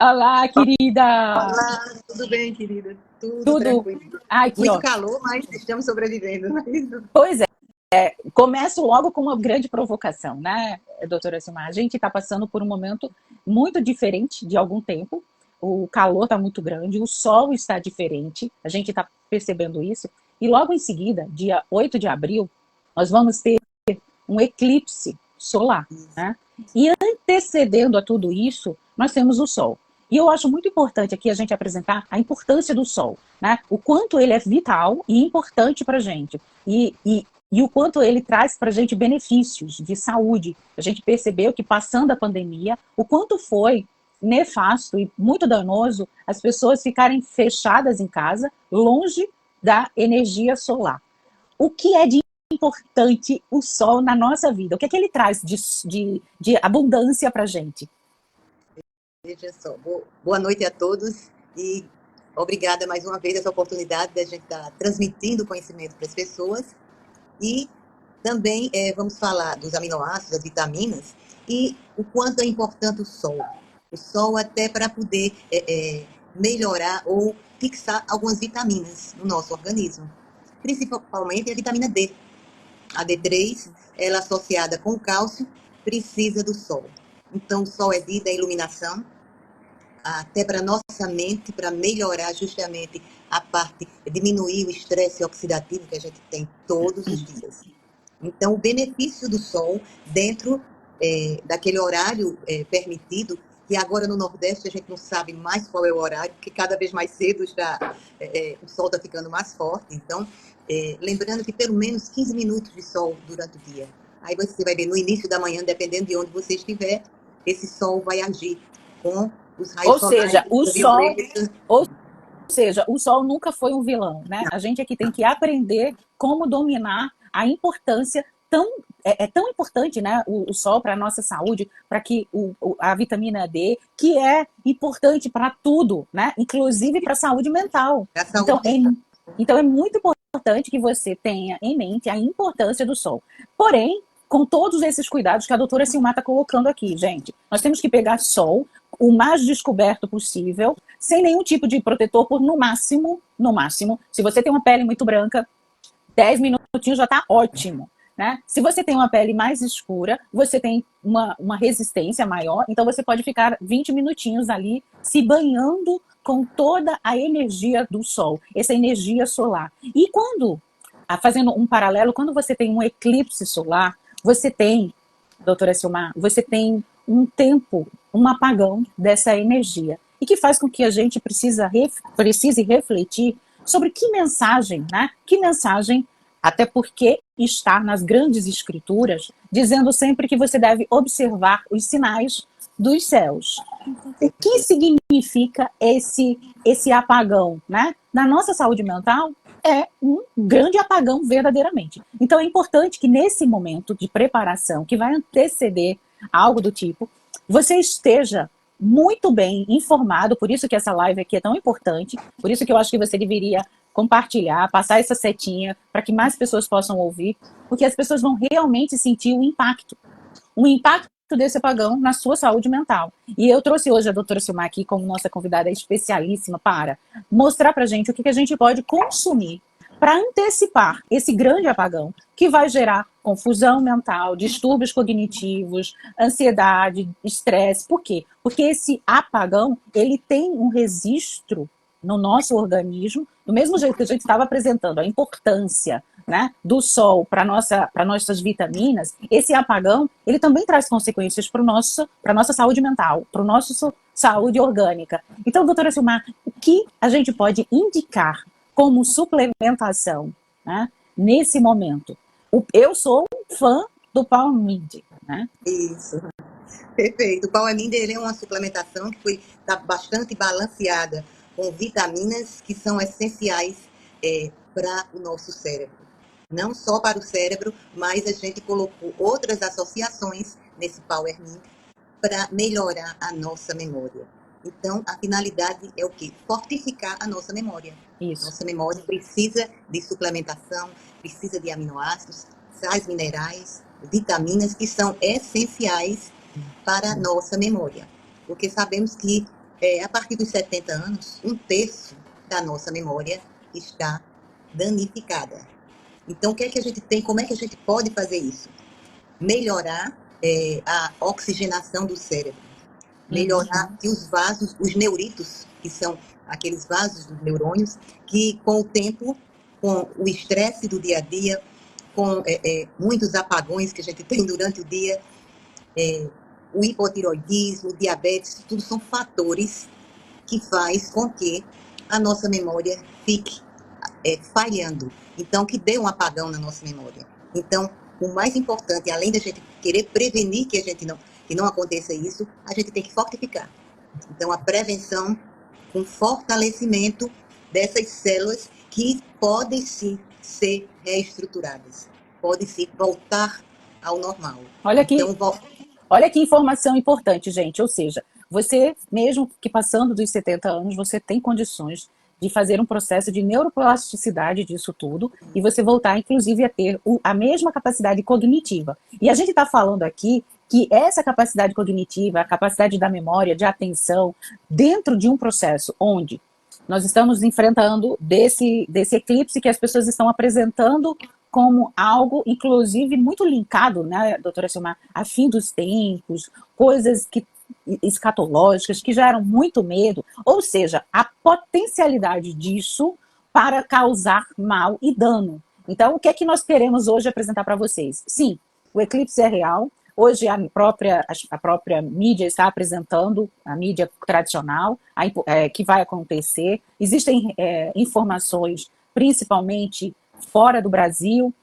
Olá, querida! Olá, tudo bem, querida? Tudo Tudo? tranquilo. Ai, que Muito ótimo. calor, mas estamos sobrevivendo, não é isso? Pois é, começo logo com uma grande provocação, né, doutora Silmar? A gente está passando por um momento muito diferente de algum tempo. O calor está muito grande, o sol está diferente, a gente está percebendo isso. E logo em seguida, dia 8 de abril, nós vamos ter um eclipse solar, né? E antecedendo a tudo isso, nós temos o Sol. E eu acho muito importante aqui a gente apresentar a importância do Sol, né? O quanto ele é vital e importante para a gente. E o quanto ele traz para a gente benefícios de saúde. A gente percebeu que passando a pandemia, o quanto foi nefasto e muito danoso as pessoas ficarem fechadas em casa, longe da energia solar. O que é de importante o sol na nossa vida? O que é que ele traz de abundância para a gente? Veja só, boa noite a todos e obrigada mais uma vez essa oportunidade da gente estar transmitindo conhecimento para as pessoas e também vamos falar dos aminoácidos, das vitaminas e o quanto é importante o sol. O sol até para poder melhorar ou fixar algumas vitaminas no nosso organismo, principalmente a vitamina D. A D3, ela associada com o cálcio, precisa do sol. Então, o sol é vida, é iluminação, até para a nossa mente, para melhorar justamente a parte, diminuir o estresse oxidativo que a gente tem todos os dias. Então, o benefício do sol dentro daquele horário permitido, que agora no Nordeste a gente não sabe mais qual é o horário, porque cada vez mais cedo o sol está ficando mais forte. Então, lembrando que pelo menos 15 minutos de sol durante o dia. Aí você vai ver no início da manhã, dependendo de onde você estiver, esse sol vai agir com os raios Ou solares seja, o sol, ultravioletas. ou seja, o sol nunca foi um vilão, né? A gente aqui tem que aprender como dominar a importância tão importante, né, o sol para a nossa saúde, para que a vitamina D, que é importante para tudo, né, inclusive para a saúde mental. A Então saúde mental. então é muito importante que você tenha em mente a importância do sol. Porém, com todos esses cuidados que a doutora Silmar está colocando aqui, gente, nós temos que pegar sol o mais descoberto possível, sem nenhum tipo de protetor, por no máximo, se você tem uma pele muito branca, 10 minutinhos já está ótimo. Né? Se você tem uma pele mais escura, você tem uma resistência maior, então você pode ficar 20 minutinhos ali se banhando com toda a energia do sol, essa energia solar. E fazendo um paralelo, quando você tem um eclipse solar, você tem, doutora Silmar, você tem um tempo, um apagão dessa energia. E que faz com que a gente precise refletir sobre que mensagem, né? Que mensagem, até porque está nas grandes escrituras, dizendo sempre que você deve observar os sinais dos céus. O que significa esse apagão, né? Na nossa saúde mental, é um grande apagão verdadeiramente. Então é importante que nesse momento de preparação, que vai anteceder algo do tipo, você esteja muito bem informado, por isso que essa live aqui é tão importante, por isso que eu acho que você deveria compartilhar, passar essa setinha para que mais pessoas possam ouvir, porque as pessoas vão realmente sentir o impacto desse apagão na sua saúde mental. E eu trouxe hoje a doutora Silmar aqui como nossa convidada especialíssima para mostrar para a gente o que a gente pode consumir para antecipar esse grande apagão que vai gerar confusão mental, distúrbios cognitivos, ansiedade, estresse. Por quê? Porque esse apagão, ele tem um registro no nosso organismo, do mesmo jeito que a gente estava apresentando a importância, né, do sol para nossas vitaminas, esse apagão, ele também traz consequências para a nossa saúde mental, para a nossa saúde orgânica. Então, doutora Silmar, o que a gente pode indicar como suplementação, né, nesse momento? Eu sou fã do Palmid, né? Isso, perfeito. O Powermind, ele é uma suplementação que está bastante balanceada com vitaminas que são essenciais para o nosso cérebro. Não só para o cérebro, mas a gente colocou outras associações nesse Powermind para melhorar a nossa memória. Então, a finalidade é o quê? Fortificar a nossa memória. Isso. Nossa memória precisa de suplementação, precisa de aminoácidos, sais minerais, vitaminas que são essenciais para a nossa memória. Porque sabemos que a partir dos 70 anos, um terço da nossa memória está danificada. Então, o que é que a gente tem? Como é que a gente pode fazer isso? Melhorar a oxigenação do cérebro, melhorar que os vasos, os neuritos, que são aqueles vasos dos neurônios, que com o tempo, com o estresse do dia a dia, com muitos apagões que a gente tem durante o dia, o hipotiroidismo, o diabetes, tudo são fatores que faz com que a nossa memória fique falhando. Então, que dê um apagão na nossa memória. Então, o mais importante, além da gente querer prevenir que não aconteça isso, a gente tem que fortificar. Então, a prevenção com fortalecimento dessas células que podem sim ser reestruturadas, podem sim voltar ao normal. Olha aqui, Então, olha que informação importante, gente. Ou seja, você, mesmo que passando dos 70 anos, você tem condições de fazer um processo de neuroplasticidade disso tudo e você voltar, inclusive, a ter a mesma capacidade cognitiva. E a gente está falando aqui que essa capacidade cognitiva, a capacidade da memória, de atenção, dentro de um processo onde nós estamos enfrentando desse eclipse que as pessoas estão apresentando como algo, inclusive, muito linkado, né, doutora Silmar, a fim dos tempos, coisas escatológicas que geram muito medo, ou seja, a potencialidade disso para causar mal e dano. Então, o que é que nós queremos hoje apresentar para vocês? Sim, o eclipse é real. Hoje a própria mídia está apresentando, a mídia tradicional, que vai acontecer. Existem informações, principalmente fora do Brasil,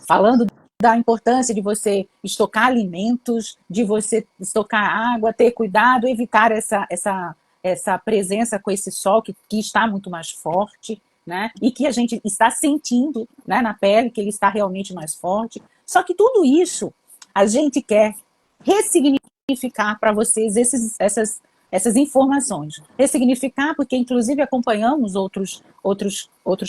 falando da importância de você estocar alimentos, de você estocar água, ter cuidado, evitar essa presença com esse sol que está muito mais forte, né? E que a gente está sentindo, né, na pele, que ele está realmente mais forte. Só que tudo isso a gente quer ressignificar para vocês essas informações. Ressignificar, porque inclusive acompanhamos outros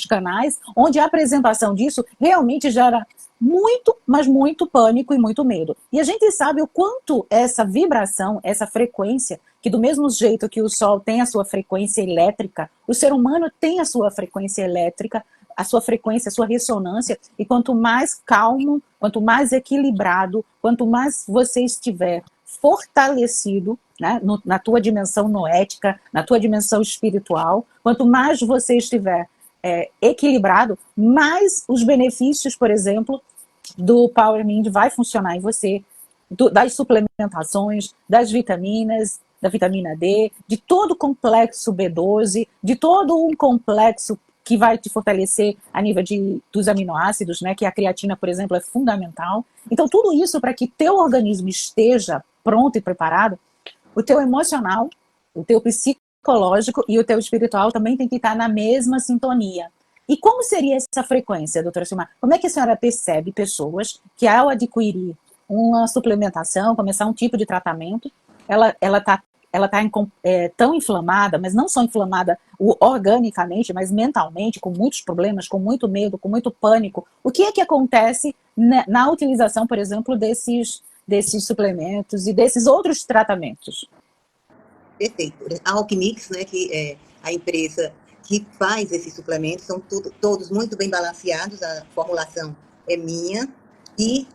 canais, onde a apresentação disso realmente gera muito, mas muito pânico e muito medo. E a gente sabe o quanto essa vibração, essa frequência, que do mesmo jeito que o Sol tem a sua frequência elétrica, o ser humano tem a sua frequência elétrica, a sua frequência, a sua ressonância, e quanto mais calmo, quanto mais equilibrado, quanto mais você estiver fortalecido, né, na tua dimensão noética, na tua dimensão espiritual, quanto mais você estiver equilibrado, mais os benefícios, por exemplo, do Power Mind vai funcionar em você, das suplementações, das vitaminas, da vitamina D, de todo o complexo B12, de todo um complexo que vai te fortalecer a nível dos aminoácidos, né, que a creatina, por exemplo, é fundamental. Então, tudo isso para que teu organismo esteja pronto e preparado, o teu emocional, o teu psicológico e o teu espiritual também tem que estar na mesma sintonia. E como seria essa frequência, doutora Silmar? Como é que a senhora percebe pessoas que, ao adquirir uma suplementação, começar um tipo de tratamento, ela está tão inflamada, mas não só inflamada organicamente, mas mentalmente, com muitos problemas, com muito medo, com muito pânico? O que é que acontece na utilização, por exemplo, desses suplementos e desses outros tratamentos? Perfeito. A Alquimix, né, que é a empresa que faz esses suplementos, são todos muito bem balanceados, a formulação é minha, e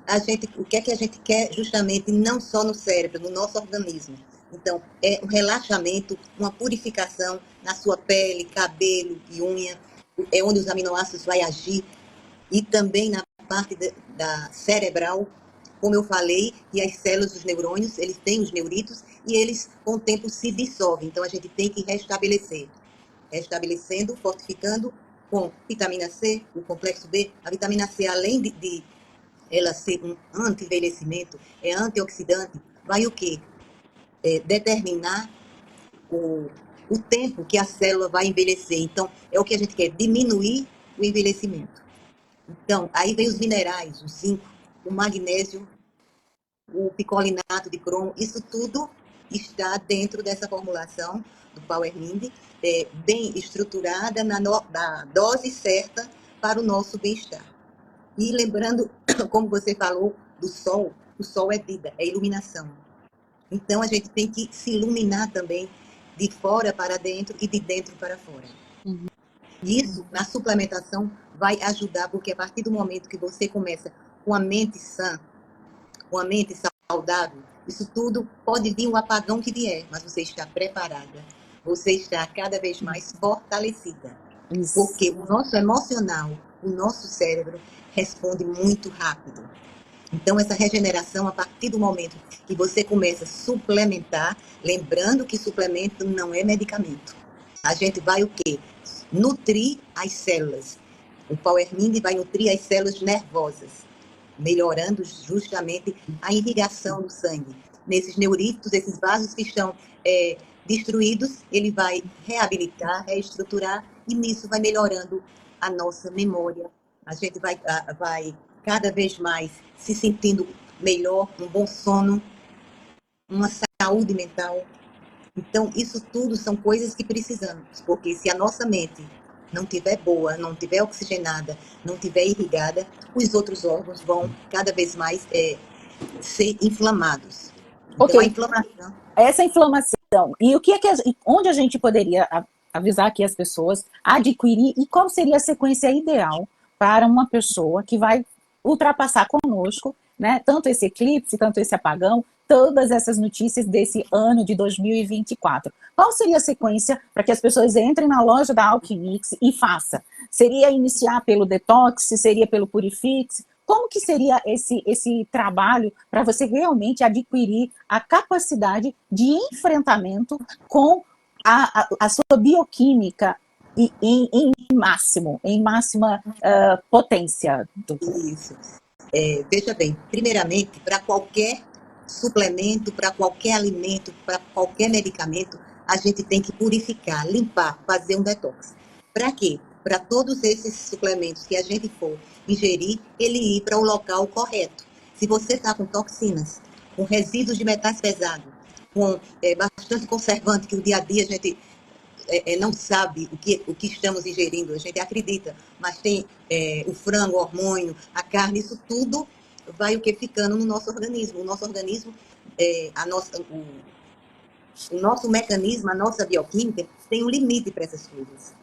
o que é que a gente quer justamente não só no cérebro, no nosso organismo. Então, é um relaxamento, uma purificação na sua pele, cabelo e unha, é onde os aminoácidos vai agir, e também na parte da cerebral, como eu falei, e as células dos neurônios, eles têm os neuritos, e eles, com o tempo, se dissolvem. Então, a gente tem que restabelecer. Restabelecendo, fortificando com vitamina C, o complexo B. A vitamina C, além de ela ser um anti-envelhecimento, é antioxidante, vai o quê? Determinar o tempo que a célula vai envelhecer. Então, é o que a gente quer, diminuir o envelhecimento. Então, aí vem os minerais, o zinco, o magnésio, o picolinato de cromo, isso tudo está dentro dessa formulação do Power Mind, bem estruturada na dose certa para o nosso bem-estar. E lembrando, como você falou, do sol, o sol é vida, é iluminação. Então a gente tem que se iluminar também de fora para dentro e de dentro para fora. Isso, na suplementação, vai ajudar, porque a partir do momento que você começa com a mente sã, com a mente saudável, isso tudo pode vir um apagão que vier, mas você está preparada, você está cada vez mais fortalecida. Isso. Porque o nosso emocional, o nosso cérebro responde muito rápido. Então, essa regeneração, a partir do momento que você começa a suplementar, lembrando que suplemento não é medicamento. A gente vai o quê? Nutrir as células. O Power Mind vai nutrir as células nervosas, melhorando justamente a irrigação do sangue. Nesses neuríticos, esses vasos que estão destruídos, ele vai reabilitar, reestruturar, e nisso vai melhorando a nossa memória. A gente vai cada vez mais se sentindo melhor, um bom sono, uma saúde mental. Então, isso tudo são coisas que precisamos, porque se a nossa mente não tiver boa, não tiver oxigenada, não tiver irrigada, os outros órgãos vão cada vez mais ser inflamados. Então, Ok. a inflamação... Essa inflamação, e o que é que onde a gente poderia avisar aqui as pessoas, adquirir, e qual seria a sequência ideal para uma pessoa que vai ultrapassar conosco, né, tanto esse eclipse, tanto esse apagão, todas essas notícias desse ano de 2024. Qual seria a sequência para que as pessoas entrem na loja da Alquimix e façam? Seria iniciar pelo Detox? Seria pelo Purifix? Como que seria esse trabalho para você realmente adquirir a capacidade de enfrentamento com a sua bioquímica em máxima potência, doutora? Isso. Veja bem, primeiramente, para qualquer suplemento, para qualquer alimento, para qualquer medicamento, a gente tem que purificar, limpar, fazer um detox. Para quê? Para todos esses suplementos que a gente for ingerir, ele ir para o local correto. Se você está com toxinas, com resíduos de metais pesados, com bastante conservante, que o dia a dia a gente não sabe o que estamos ingerindo, a gente acredita, mas tem o frango, o hormônio, a carne, isso tudo vai o que ficando no nosso organismo. O nosso organismo, o nosso mecanismo, a nossa bioquímica tem um limite para essas coisas.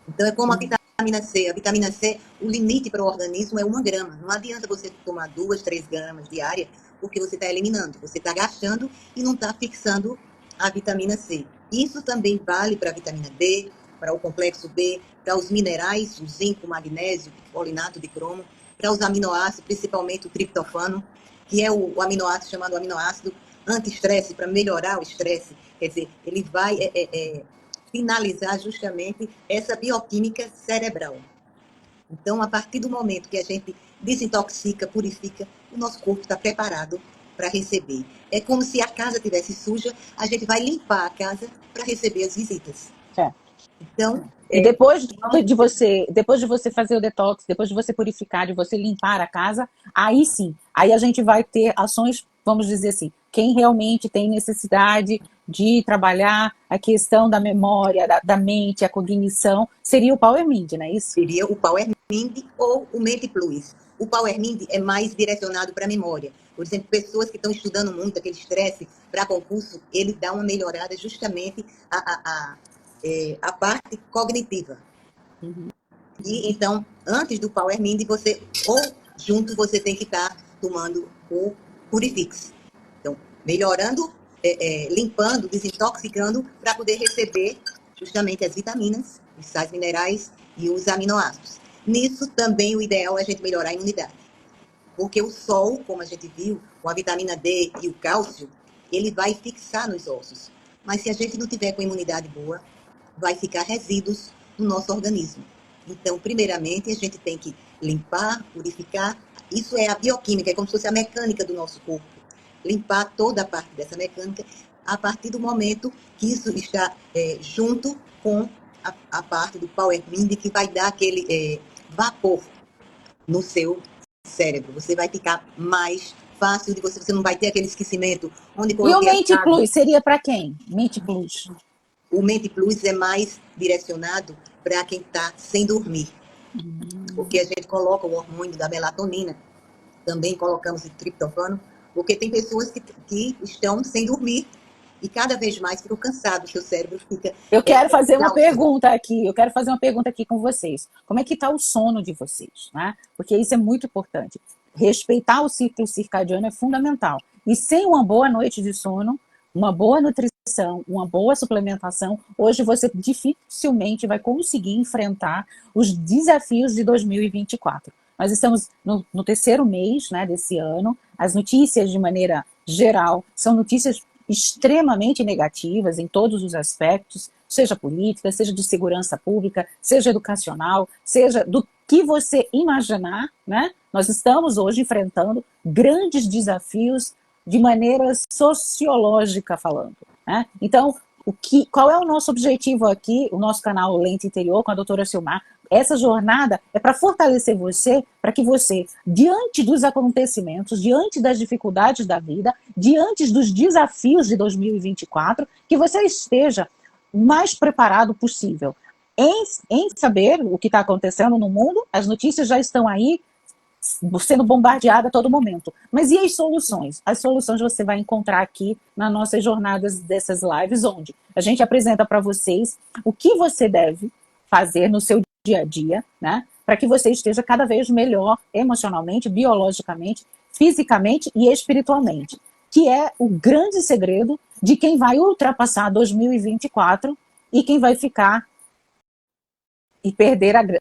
Então é como a vitamina C. A vitamina C, o limite para o organismo é 1 grama. Não adianta você tomar 2, 3 gramas diária, porque você está eliminando, você está gastando e não está fixando a vitamina C. Isso também vale para a vitamina D, para o complexo B, para os minerais, o zinco, o magnésio, o folinato de cromo, para os aminoácidos, principalmente o triptofano, que é o aminoácido chamado aminoácido anti-estresse, para melhorar o estresse. Quer dizer, ele vai finalizar justamente essa bioquímica cerebral. Então, a partir do momento que a gente desintoxica, purifica, o nosso corpo está preparado para receber. É como se a casa estivesse suja, a gente vai limpar a casa para receber as visitas. Então, e depois de você fazer o detox, depois de você purificar, de você limpar a casa, aí sim, aí a gente vai ter ações, vamos dizer assim, quem realmente tem necessidade de trabalhar a questão da memória, da mente, a cognição, seria o Power Mind, não é isso? Seria o Power Mind ou o Mente Plus. O Power Mind é mais direcionado para a memória. Por exemplo, pessoas que estão estudando muito, aquele estresse para concurso, ele dá uma melhorada justamente a parte cognitiva. E então, antes do Power Mind, junto você tem que estar tomando o Purifix. Então, melhorando, limpando, desintoxicando, para poder receber justamente as vitaminas, os sais minerais e os aminoácidos. Nisso também o ideal é a gente melhorar a imunidade. Porque o sol, como a gente viu, com a vitamina D e o cálcio, ele vai fixar nos ossos. Mas se a gente não tiver com a imunidade boa, vai ficar resíduos no nosso organismo. Então, primeiramente, a gente tem que limpar, purificar. Isso é a bioquímica, é como se fosse a mecânica do nosso corpo. Limpar toda a parte dessa mecânica a partir do momento que isso está junto com a parte do Power Mind, que vai dar aquele vapor no seu cérebro. Você vai ficar mais fácil de você não vai ter aquele esquecimento. E o Mente Plus seria para quem? Mente Plus. O Mente Plus é mais direcionado para quem está sem dormir. Porque a gente coloca o hormônio da melatonina, também colocamos o triptofano, porque tem pessoas que estão sem dormir e cada vez mais fica cansado, o seu cérebro fica Eu quero fazer uma exausto. pergunta aqui, com vocês. Como é que está o sono de vocês, né? Porque isso é muito importante. Respeitar o ciclo circadiano é fundamental. E sem uma boa noite de sono, uma boa nutrição, uma boa suplementação, hoje você dificilmente vai conseguir enfrentar os desafios de 2024. Nós estamos no terceiro mês, né, desse ano. As notícias, de maneira geral, são notícias extremamente negativas em todos os aspectos, seja política, seja de segurança pública, seja educacional, seja do que você imaginar, né? Nós estamos hoje enfrentando grandes desafios de maneira sociológica falando, né? Então, qual é o nosso objetivo aqui, o nosso canal Lente Interior com a doutora Silmar? Essa jornada é para fortalecer você, para que você, diante dos acontecimentos, diante das dificuldades da vida, diante dos desafios de 2024, que você esteja o mais preparado possível em saber o que está acontecendo no mundo. As notícias já estão aí, sendo bombardeada a todo momento. Mas e as soluções? As soluções você vai encontrar aqui nas nossas jornadas dessas lives, onde a gente apresenta para vocês o que você deve fazer no seu dia a dia, né? Para que você esteja cada vez melhor emocionalmente, biologicamente, fisicamente e espiritualmente. Que é o grande segredo de quem vai ultrapassar 2024 e quem vai ficar e perder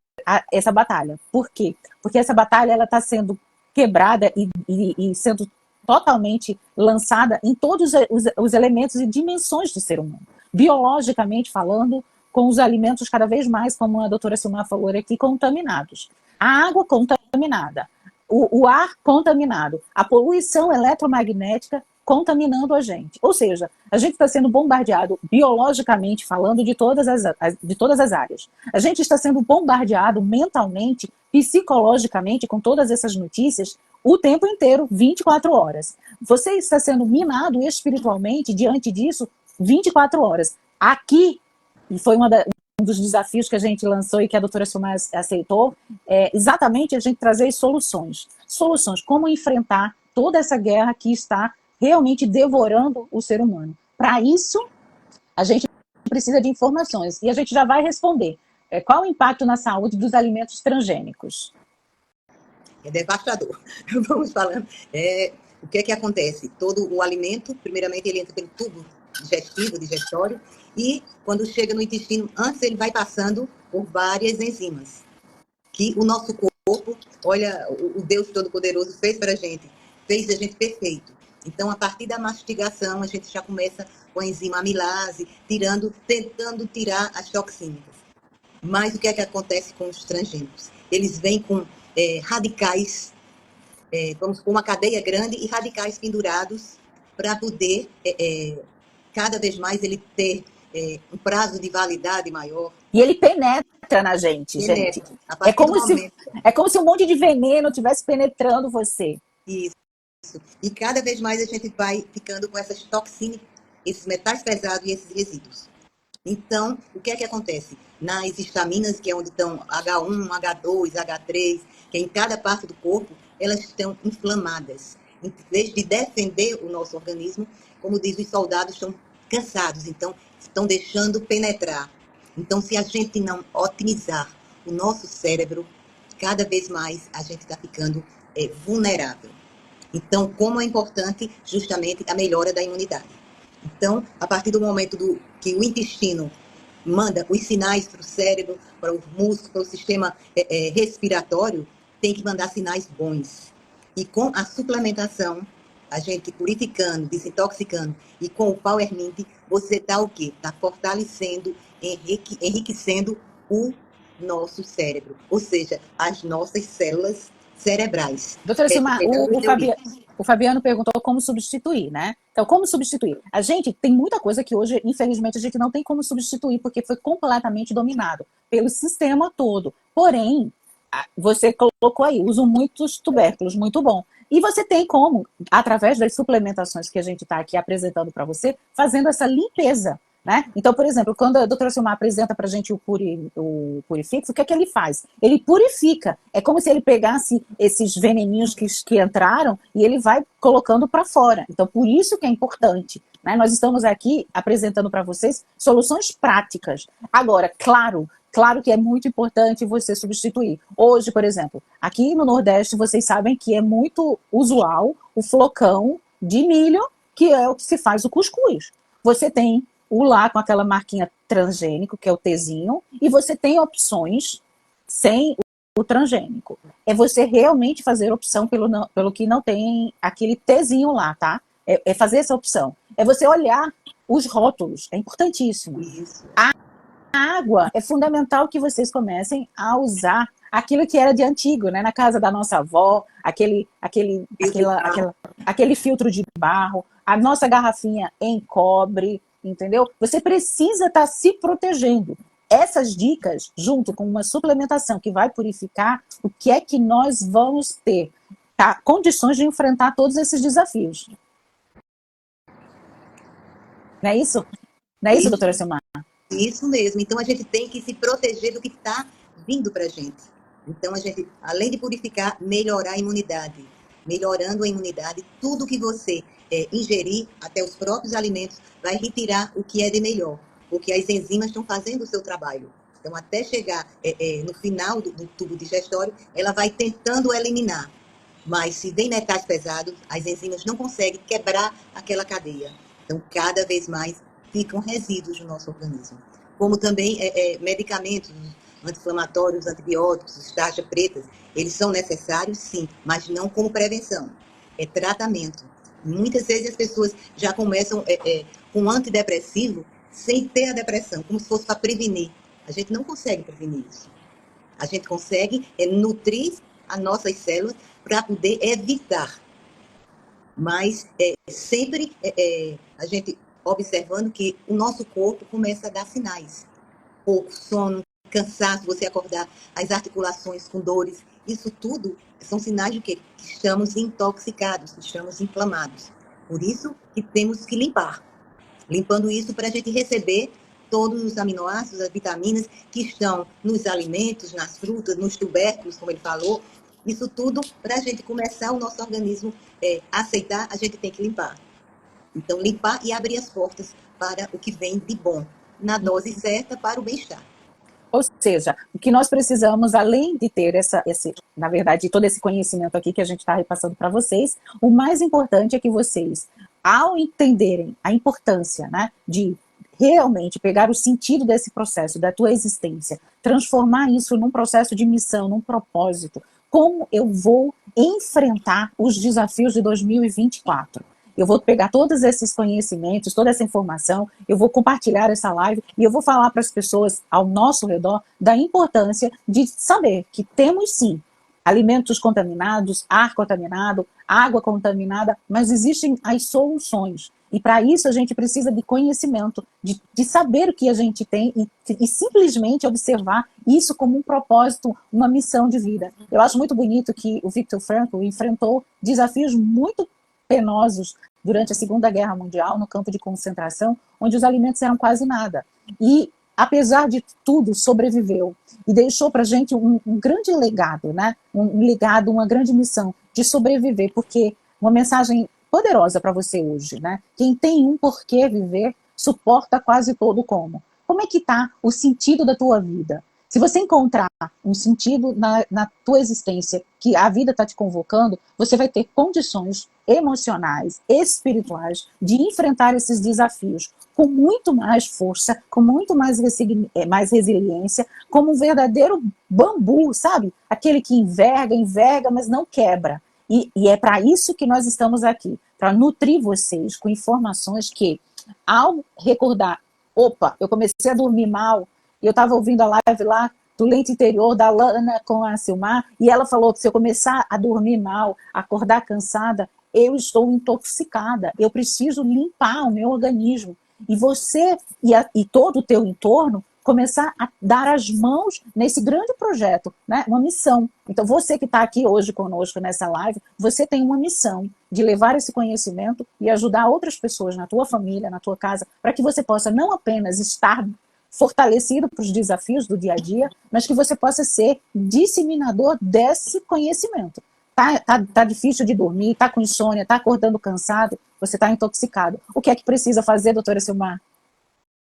essa batalha. Por quê? Porque essa batalha ela está sendo quebrada e sendo totalmente lançada em todos os elementos e dimensões do ser humano. Biologicamente falando, com os alimentos cada vez mais, como a doutora Silmar falou aqui, contaminados. A água contaminada, o ar contaminado, a poluição eletromagnética contaminando a gente. Ou seja, a gente está sendo bombardeado biologicamente falando de todas as áreas. A gente está sendo bombardeado mentalmente, psicologicamente, com todas essas notícias o tempo inteiro, 24 horas. Você está sendo minado espiritualmente diante disso 24 horas. Aqui, e foi um dos desafios que a gente lançou e que a doutora Silmar aceitou, é exatamente a gente trazer soluções. Soluções, como enfrentar toda essa guerra que está realmente devorando o ser humano. Para isso, a gente precisa de informações. E a gente já vai responder. Qual o impacto na saúde dos alimentos transgênicos? É devastador. Vamos falando. O que é que acontece? Todo o alimento, primeiramente, ele entra pelo tubo digestivo, digestório, e quando chega no intestino, antes ele vai passando por várias enzimas, que o nosso corpo, olha, o Deus Todo-Poderoso fez para a gente perfeito. Então, a partir da mastigação, a gente já começa com a enzima amilase, tentando tirar as toxinas. Mas o que é que acontece com os transgênicos? Eles vêm com radicais, vamos supor, uma cadeia grande e radicais pendurados para poder, cada vez mais, ele ter um prazo de validade maior. E ele penetra na gente, gente. É como se um monte de veneno estivesse penetrando você. Isso. E cada vez mais a gente vai ficando com essas toxinas, esses metais pesados e esses resíduos. Então, o que é que acontece? Nas estaminas, que é onde estão H1, H2, H3, que é em cada parte do corpo, elas estão inflamadas. Em vez de defender o nosso organismo, como diz, os soldados estão cansados, então estão deixando penetrar. Então, se a gente não otimizar o nosso cérebro, cada vez mais a gente está ficando vulnerável. Então, como é importante justamente a melhora da imunidade. Então, a partir do momento que o intestino manda os sinais para o cérebro, para os músculos, para o sistema respiratório, tem que mandar sinais bons. E com a suplementação, a gente purificando, desintoxicando, e com o Power Mint, você está o quê? Está fortalecendo, enriquecendo o nosso cérebro, ou seja, as nossas células cerebrais. Doutora Silmar, o Fabiano perguntou como substituir, né? Então, como substituir? A gente tem muita coisa que hoje, infelizmente, a gente não tem como substituir, porque foi completamente dominado pelo sistema todo. Porém, você colocou aí, uso muitos tubérculos, muito bom. E você tem como, através das suplementações que a gente está aqui apresentando para você, fazendo essa limpeza. Né? Então, por exemplo, quando a doutora Silmar apresenta para a gente o Purifix, o que é que ele faz? Ele purifica. É como se ele pegasse esses veneninhos que entraram e ele vai colocando para fora. Então, por isso que é importante. Né? Nós estamos aqui apresentando para vocês soluções práticas. Agora, claro que é muito importante você substituir. Hoje, por exemplo, aqui no Nordeste, vocês sabem que é muito usual o flocão de milho, que é o que se faz o cuscuz. Você tem o lá com aquela marquinha transgênico, que é o Tzinho, e você tem opções sem o transgênico. É você realmente fazer opção pelo que não tem aquele Tzinho lá, tá? É fazer essa opção. É você olhar os rótulos, é importantíssimo. Isso. A água, é fundamental que vocês comecem a usar aquilo que era de antigo, né? Na casa da nossa avó, aquele filtro de barro, a nossa garrafinha em cobre, entendeu? Você precisa estar se protegendo. Essas dicas, junto com uma suplementação que vai purificar, o que é que nós vamos ter? Tá? Condições de enfrentar todos esses desafios. Não é isso? Não é isso, doutora Silmar? Isso mesmo. Então, a gente tem que se proteger do que está vindo para a gente. Então, a gente, além de purificar, melhorar a imunidade. Melhorando a imunidade, tudo que você ingerir, até os próprios alimentos, vai retirar o que é de melhor. Porque as enzimas estão fazendo o seu trabalho. Então, até chegar no final do tubo digestório, ela vai tentando eliminar. Mas, se vem metais pesados, as enzimas não conseguem quebrar aquela cadeia. Então, cada vez mais ficam resíduos no nosso organismo. Como também medicamentos anti-inflamatórios, antibióticos, tarjas pretas, eles são necessários, sim, mas não como prevenção. É tratamento. Muitas vezes as pessoas já começam com antidepressivo sem ter a depressão, como se fosse para prevenir. A gente não consegue prevenir isso. A gente consegue nutrir as nossas células para poder evitar. Mas sempre a gente observando que o nosso corpo começa a dar sinais. Pouco sono, cansaço, você acordar, as articulações com dores. Isso tudo são sinais de quê? Que estamos intoxicados, que estamos inflamados. Por isso que temos que limpar. Limpando isso para a gente receber todos os aminoácidos, as vitaminas que estão nos alimentos, nas frutas, nos tubérculos, como ele falou. Isso tudo, para a gente começar o nosso organismo a aceitar, a gente tem que limpar. Então, limpar e abrir as portas para o que vem de bom, na dose certa para o bem-estar. Ou seja, o que nós precisamos, além de ter na verdade, todo esse conhecimento aqui que a gente está repassando para vocês, o mais importante é que vocês, ao entenderem a importância, né, de realmente pegar o sentido desse processo, da tua existência, transformar isso num processo de missão, num propósito, como eu vou enfrentar os desafios de 2024. Eu vou pegar todos esses conhecimentos, toda essa informação, eu vou compartilhar essa live e eu vou falar para as pessoas ao nosso redor da importância de saber que temos sim alimentos contaminados, ar contaminado, água contaminada, mas existem as soluções. E para isso a gente precisa de conhecimento, de saber o que a gente tem e simplesmente observar isso como um propósito, uma missão de vida. Eu acho muito bonito que o Viktor Frankl enfrentou desafios muito penosos durante a Segunda Guerra Mundial, no campo de concentração, onde os alimentos eram quase nada. E, apesar de tudo, sobreviveu. E deixou para a gente um grande legado, né? Um legado, uma grande missão de sobreviver, porque uma mensagem poderosa para você hoje, né? Quem tem um porquê viver, suporta quase todo como. Como é que está o sentido da tua vida? Se você encontrar um sentido na tua existência, que a vida está te convocando, você vai ter condições emocionais, espirituais, de enfrentar esses desafios com muito mais força, com muito mais resiliência, como um verdadeiro bambu, sabe? Aquele que enverga, mas não quebra. E é para isso que nós estamos aqui, para nutrir vocês com informações que, ao recordar, opa, eu comecei a dormir mal, e eu estava ouvindo a live lá do Lente Interior da Lana com a Silmar, e ela falou que se eu começar a dormir mal, acordar cansada, eu estou intoxicada, eu preciso limpar o meu organismo. E você e todo o teu entorno começar a dar as mãos nesse grande projeto, né? Uma missão. Então, você que está aqui hoje conosco nessa live, você tem uma missão de levar esse conhecimento e ajudar outras pessoas na tua família, na tua casa, para que você possa não apenas estar fortalecido para os desafios do dia a dia, mas que você possa ser disseminador desse conhecimento. Tá difícil de dormir, tá com insônia, tá acordando cansado, você tá intoxicado. O que é que precisa fazer, doutora Silmar?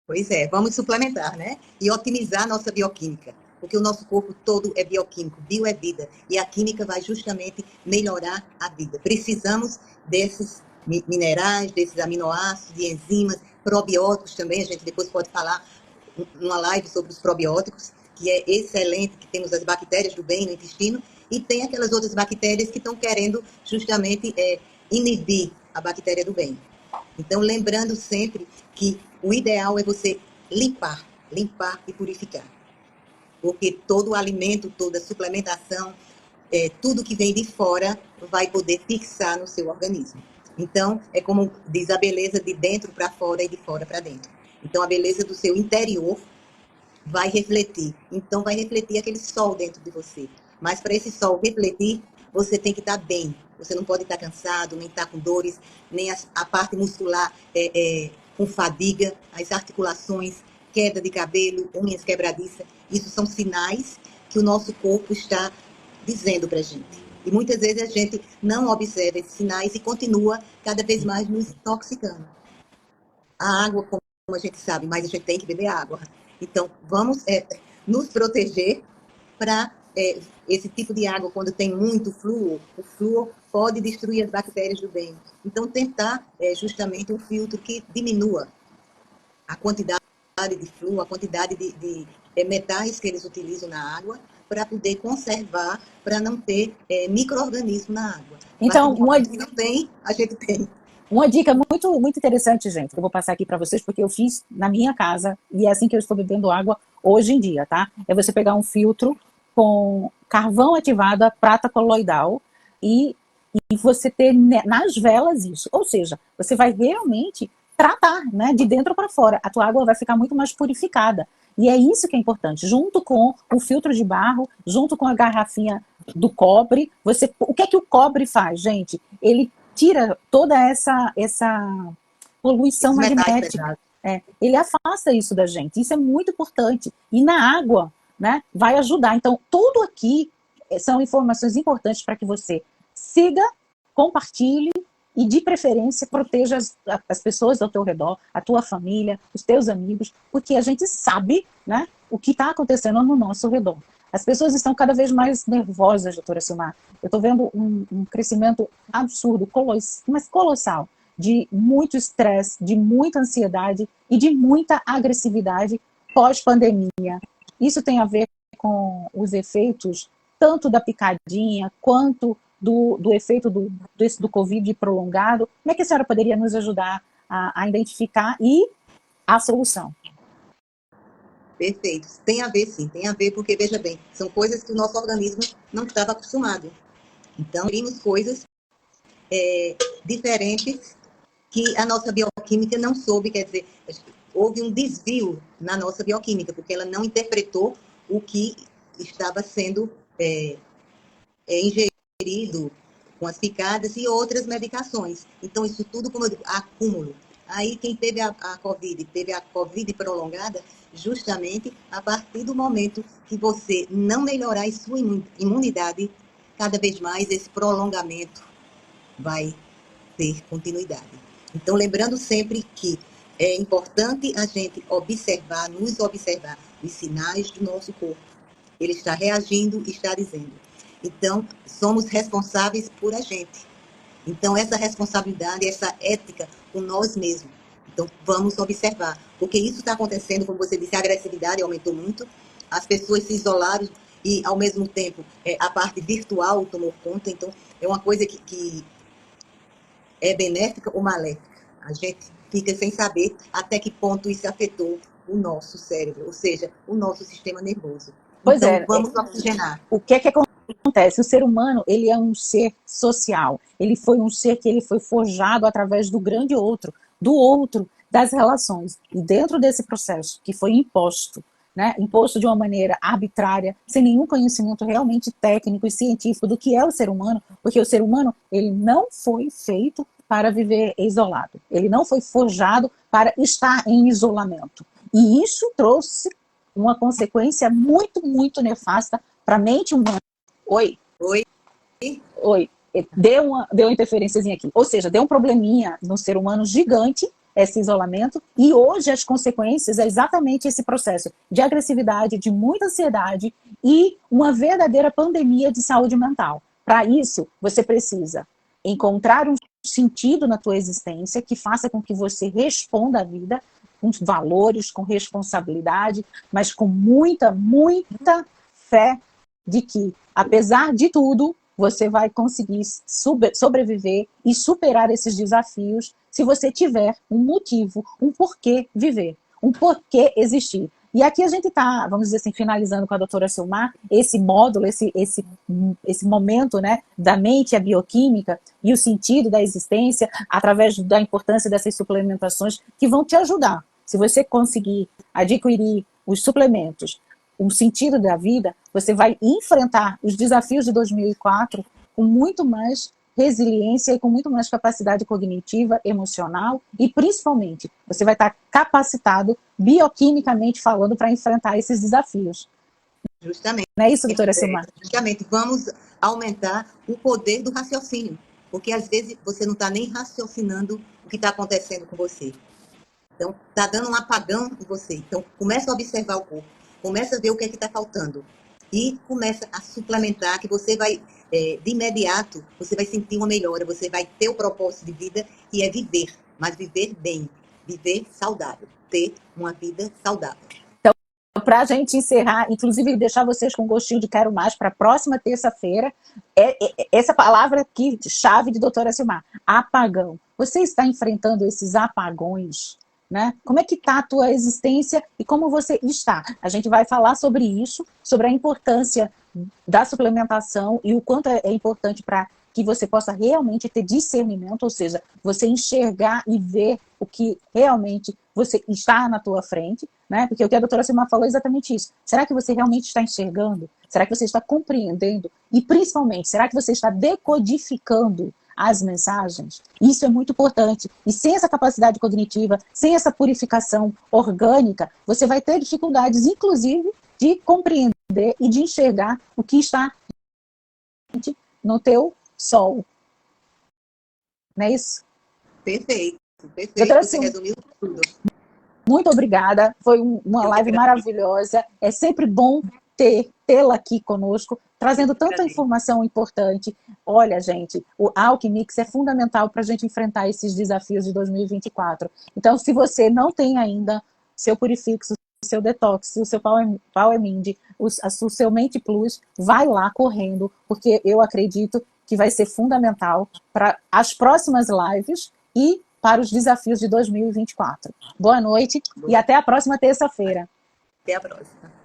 Pois é, vamos suplementar, né? E otimizar a nossa bioquímica, porque o nosso corpo todo é bioquímico, bio é vida, e a química vai justamente melhorar a vida. Precisamos desses minerais, desses aminoácidos, de enzimas, probióticos também, a gente depois pode falar numa live sobre os probióticos, que é excelente, que temos as bactérias do bem no intestino, e tem aquelas outras bactérias que estão querendo justamente inibir a bactéria do bem. Então, lembrando sempre que o ideal é você limpar e purificar. Porque todo o alimento, toda a suplementação, tudo que vem de fora vai poder fixar no seu organismo. Então, é como diz a beleza de dentro para fora e de fora para dentro. Então, a beleza do seu interior vai refletir. Então, vai refletir aquele sol dentro de você. Mas para esse sol refletir, você tem que estar bem. Você não pode estar cansado, nem estar com dores, nem a parte muscular com fadiga, as articulações, queda de cabelo, unhas quebradiças. Isso são sinais que o nosso corpo está dizendo para a gente. E muitas vezes a gente não observa esses sinais e continua cada vez mais nos intoxicando. A água, como a gente sabe, mas a gente tem que beber água. Então, vamos nos proteger para esse tipo de água, quando tem muito flúor, o flúor pode destruir as bactérias do bem. Então, tentar justamente um filtro que diminua a quantidade de flúor, a quantidade de metais que eles utilizam na água, para poder conservar, para não ter micro-organismo na água. Então, mas não tem, a gente tem. Uma dica muito, muito interessante, gente, que eu vou passar aqui para vocês, porque eu fiz na minha casa, e é assim que eu estou bebendo água hoje em dia, tá? É você pegar um filtro com carvão ativado, a prata coloidal, e você ter nas velas isso. Ou seja, você vai realmente tratar, né, de dentro para fora. A tua água vai ficar muito mais purificada. E é isso que é importante. Junto com o filtro de barro, junto com a garrafinha do cobre, o que é que o cobre faz, gente? Ele tira toda essa poluição magnética. Ele afasta isso da gente. Isso é muito importante. E na água, né, vai ajudar. Então, tudo aqui são informações importantes para que você siga, compartilhe e, de preferência, proteja as pessoas ao teu redor, a tua família, os teus amigos, porque a gente sabe, né, o que está acontecendo no nosso redor. As pessoas estão cada vez mais nervosas, doutora Silmar. Eu estou vendo um crescimento absurdo, mas colossal, de muito estresse, de muita ansiedade e de muita agressividade pós-pandemia. Isso tem a ver com os efeitos tanto da picadinha quanto do efeito do Covid prolongado. Como é que a senhora poderia nos ajudar a identificar e a solução? Perfeito. Tem a ver, sim. Tem a ver porque, veja bem, são coisas que o nosso organismo não estava acostumado. Então, vimos coisas diferentes que a nossa bioquímica não soube, quer dizer, houve um desvio na nossa bioquímica, porque ela não interpretou o que estava sendo ingerido com as picadas e outras medicações. Então, isso tudo, como eu digo, acúmulo. Aí, quem teve a COVID prolongada, justamente a partir do momento que você não melhorar a sua imunidade, cada vez mais esse prolongamento vai ter continuidade. Então, lembrando sempre que é importante a gente nos observar os sinais do nosso corpo. Ele está reagindo, está dizendo. Então, somos responsáveis por a gente. Então, essa responsabilidade, essa ética com nós mesmos. Então, vamos observar. Porque isso está acontecendo, como você disse, a agressividade aumentou muito, as pessoas se isolaram e, ao mesmo tempo, a parte virtual tomou conta. Então, é uma coisa que é benéfica ou maléfica. A gente fica sem saber até que ponto isso afetou o nosso cérebro, ou seja, o nosso sistema nervoso. Pois então, vamos oxigenar. O que é que acontece? O ser humano, ele é um ser social. Ele foi um ser que ele foi forjado através do grande outro, das relações. E dentro desse processo que foi imposto né, imposto de uma maneira arbitrária, sem nenhum conhecimento realmente técnico e científico do que é o ser humano, porque o ser humano ele não foi feito para viver isolado, ele não foi forjado para estar em isolamento. E isso trouxe uma consequência muito, muito nefasta para a mente humana. Oi? Oi? Oi. Deu uma interferênciazinha aqui. Ou seja, deu um probleminha no ser humano gigante, esse isolamento, e hoje as consequências é exatamente esse processo de agressividade, de muita ansiedade e uma verdadeira pandemia de saúde mental. Para isso, você precisa encontrar um sentido na tua existência que faça com que você responda à vida com valores, com responsabilidade, mas com muita, muita fé de que, apesar de tudo, você vai conseguir sobreviver e superar esses desafios se você tiver um motivo, um porquê viver, um porquê existir. E aqui a gente está, vamos dizer assim, finalizando com a doutora Silmar, esse módulo, esse momento, né, da mente, a bioquímica e o sentido da existência, através da importância dessas suplementações que vão te ajudar. Se você conseguir adquirir os suplementos, o sentido da vida, você vai enfrentar os desafios de 2004 com muito mais resiliência e com muito mais capacidade cognitiva, emocional e, principalmente, você vai estar capacitado, bioquimicamente falando, para enfrentar esses desafios. Justamente. Não é isso, doutora Silmar? Justamente, vamos aumentar o poder do raciocínio, porque às vezes você não está nem raciocinando o que está acontecendo com você. Então, está dando um apagão em você. Então, começa a observar o corpo, começa a ver o que é que está faltando e começa a suplementar, que você vai, de imediato, você vai sentir uma melhora, você vai ter o propósito de vida, que é viver, mas viver bem, viver saudável, ter uma vida saudável. Para a gente encerrar, inclusive deixar vocês com gostinho de quero mais para a próxima terça-feira, essa palavra aqui, chave de doutora Silmar, apagão. Você está enfrentando esses apagões, né? Como é que está a tua existência e como você está? A gente vai falar sobre isso, sobre a importância da suplementação e o quanto é importante para que você possa realmente ter discernimento, ou seja, você enxergar e ver o que realmente você está na tua frente, né? Porque o que a doutora Silmar falou é exatamente isso. Será que você realmente está enxergando? Será que você está compreendendo? E, principalmente, será que você está decodificando as mensagens? Isso é muito importante. E sem essa capacidade cognitiva, sem essa purificação orgânica, você vai ter dificuldades, inclusive, de compreender e de enxergar o que está no teu sol. Não é isso? Perfeito, perfeito. Doutora Você resumiu tudo. Muito obrigada. Foi uma live maravilhosa. É sempre bom tê-la aqui conosco, trazendo tanta informação importante. Olha, gente, o Alquimix é fundamental para a gente enfrentar esses desafios de 2024. Então, se você não tem ainda seu Purifix, o seu Detox, o seu Power Mind, o seu Mente Plus, vai lá correndo, porque eu acredito que vai ser fundamental para as próximas lives e para os desafios de 2024. Boa noite e até a próxima terça-feira. Até a próxima.